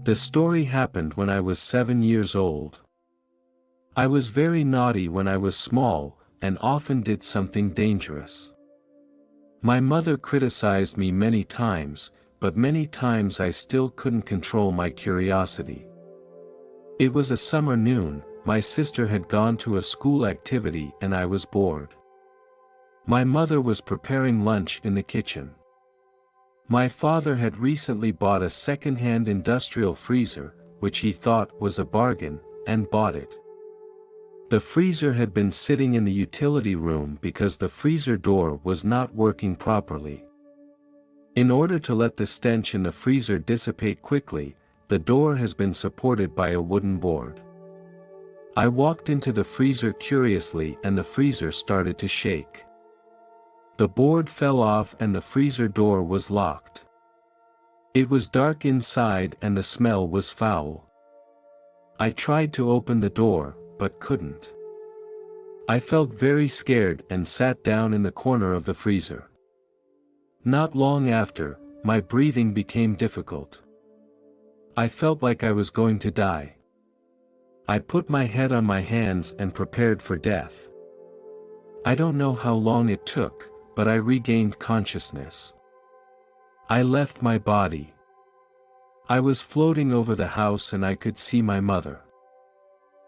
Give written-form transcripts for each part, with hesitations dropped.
The story happened when I was 7 years old. I was very naughty when I was small, and often did something dangerous. My mother criticized me many times, but many times I still couldn't control my curiosity. It was a summer noon, my sister had gone to a school activity and I was bored. My mother was preparing lunch in the kitchen. My father had recently bought a second-hand industrial freezer, which he thought was a bargain, and bought it. The freezer had been sitting in the utility room because the freezer door was not working properly. In order to let the stench in the freezer dissipate quickly, the door has been supported by a wooden board. I walked into the freezer curiously and the freezer started to shake. The board fell off and the freezer door was locked. It was dark inside and the smell was foul. I tried to open the door, but couldn't. I felt very scared and sat down in the corner of the freezer. Not long after, my breathing became difficult. I felt like I was going to die. I put my head on my hands and prepared for death. I don't know how long it took, but I regained consciousness. I left my body. I was floating over the house and I could see my mother.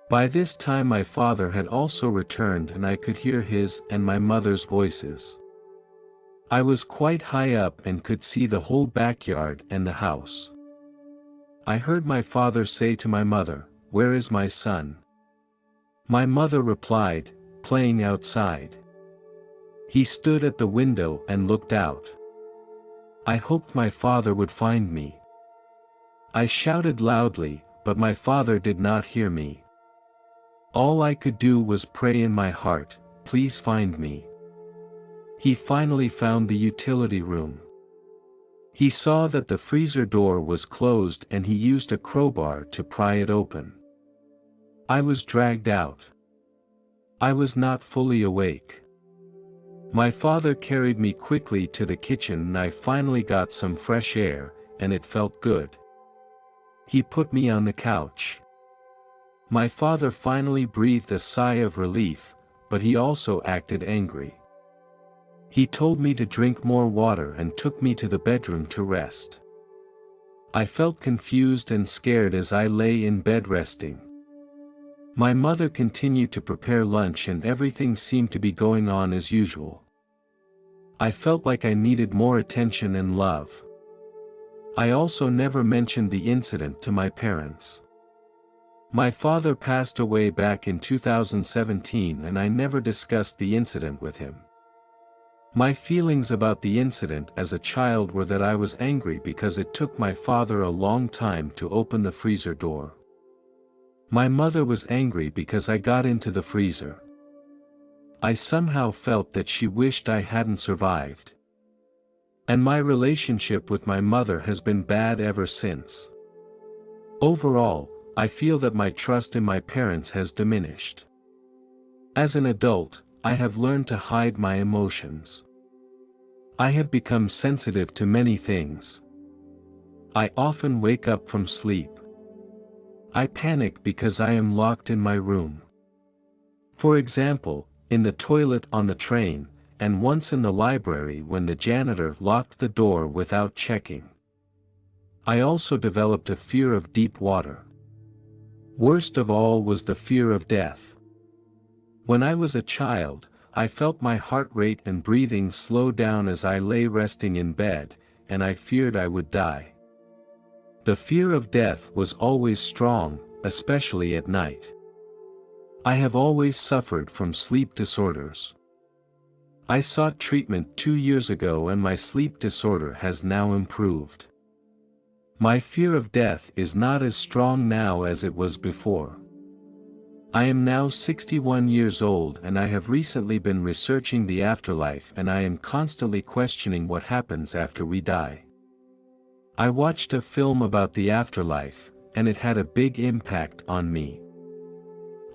By this time my father had also returned and I could hear his and my mother's voices. I was quite high up and could see the whole backyard and the house. I heard my father say to my mother, "Where is my son?" My mother replied, "Playing outside." He stood at the window and looked out. I hoped my father would find me. I shouted loudly, but my father did not hear me. All I could do was pray in my heart, "Please find me." He finally found the utility room. He saw that the freezer door was closed and he used a crowbar to pry it open. I was dragged out. I was not fully awake. My father carried me quickly to the kitchen and I finally got some fresh air, and it felt good. He put me on the couch. My father finally breathed a sigh of relief, but he also acted angry. He told me to drink more water and took me to the bedroom to rest. I felt confused and scared as I lay in bed resting. My mother continued to prepare lunch and everything seemed to be going on as usual. I felt like I needed more attention and love. I also never mentioned the incident to my parents. My father passed away back in 2017 and I never discussed the incident with him. My feelings about the incident as a child were that I was angry because it took my father a long time to open the freezer door. My mother was angry because I got into the freezer. I somehow felt that she wished I hadn't survived. And my relationship with my mother has been bad ever since. Overall, I feel that my trust in my parents has diminished. As an adult, I have learned to hide my emotions. I have become sensitive to many things. I often wake up from sleep. I panic because I am locked in my room. For example, in the toilet on the train, and once in the library when the janitor locked the door without checking. I also developed a fear of deep water. Worst of all was the fear of death. When I was a child, I felt my heart rate and breathing slow down as I lay resting in bed, and I feared I would die. The fear of death was always strong, especially at night. I have always suffered from sleep disorders. I sought treatment 2 years ago and my sleep disorder has now improved. My fear of death is not as strong now as it was before. I am now 61 years old and I have recently been researching the afterlife and I am constantly questioning what happens after we die. I watched a film about the afterlife, and it had a big impact on me.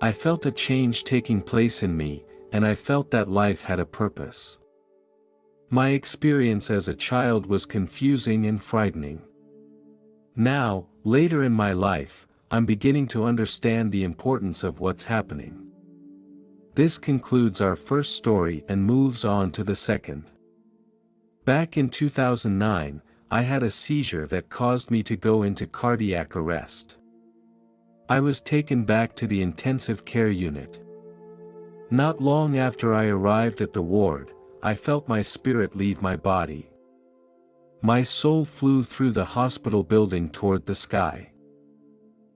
I felt a change taking place in me, and I felt that life had a purpose. My experience as a child was confusing and frightening. Now, Later in my life, I'm beginning to understand the importance of what's happening. This concludes our first story and moves on to the second. Back in 2009, I had a seizure that caused me to go into cardiac arrest. I was taken back to the intensive care unit. Not long after I arrived at the ward, I felt my spirit leave my body. My soul flew through the hospital building toward the sky.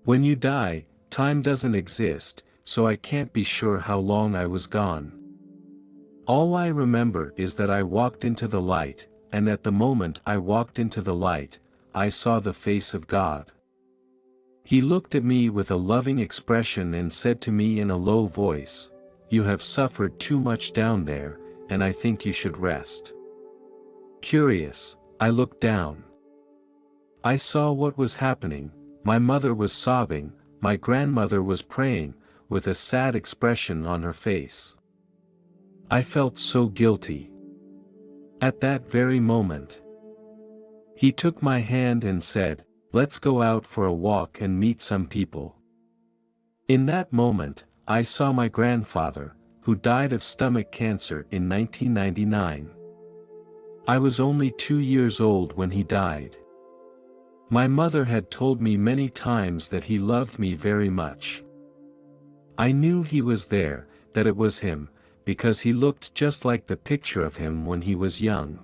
When you die, time doesn't exist, so I can't be sure how long I was gone. All I remember is that I walked into the light, and at the moment I walked into the light, I saw the face of God. He looked at me with a loving expression and said to me in a low voice, "You have suffered too much down there, and I think you should rest." Curious, I looked down. I saw what was happening. My mother was sobbing, my grandmother was praying, with a sad expression on her face. I felt so guilty. At that very moment, he took my hand and said, "Let's go out for a walk and meet some people." In that moment, I saw my grandfather, who died of stomach cancer in 1999. I was only 2 years old when he died. My mother had told me many times that he loved me very much. I knew he was there, that it was him, because he looked just like the picture of him when he was young.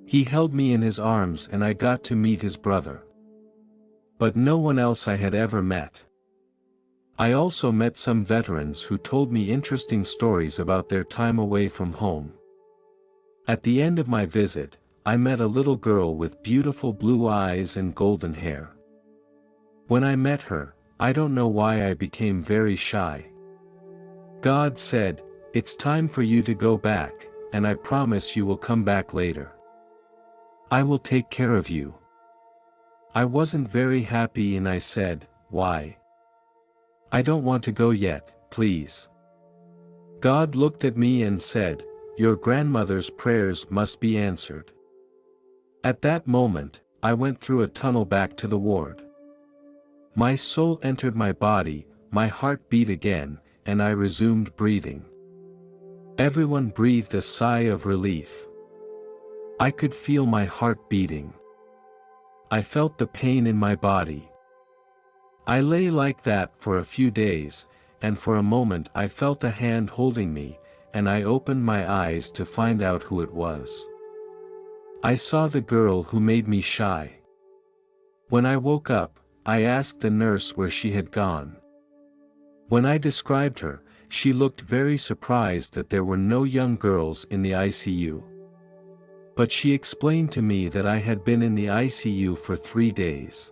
He held me in his arms and I got to meet his brother. But no one else I had ever met. I also met some veterans who told me interesting stories about their time away from home. At the end of my visit, I met a little girl with beautiful blue eyes and golden hair. When I met her, I don't know why I became very shy. God said, "It's time for you to go back, and I promise you will come back later. I will take care of you." I wasn't very happy and I said, "Why? I don't want to go yet, please." God looked at me and said, "Your grandmother's prayers must be answered." At that moment, I went through a tunnel back to the ward. My soul entered my body, my heart beat again, and I resumed breathing. Everyone breathed a sigh of relief. I could feel my heart beating. I felt the pain in my body. I lay like that for a few days, and for a moment I felt a hand holding me, and I opened my eyes to find out who it was. I saw the girl who made me shy. When I woke up, I asked the nurse where she had gone. When I described her, she looked very surprised that there were no young girls in the ICU. But she explained to me that I had been in the ICU for 3 days.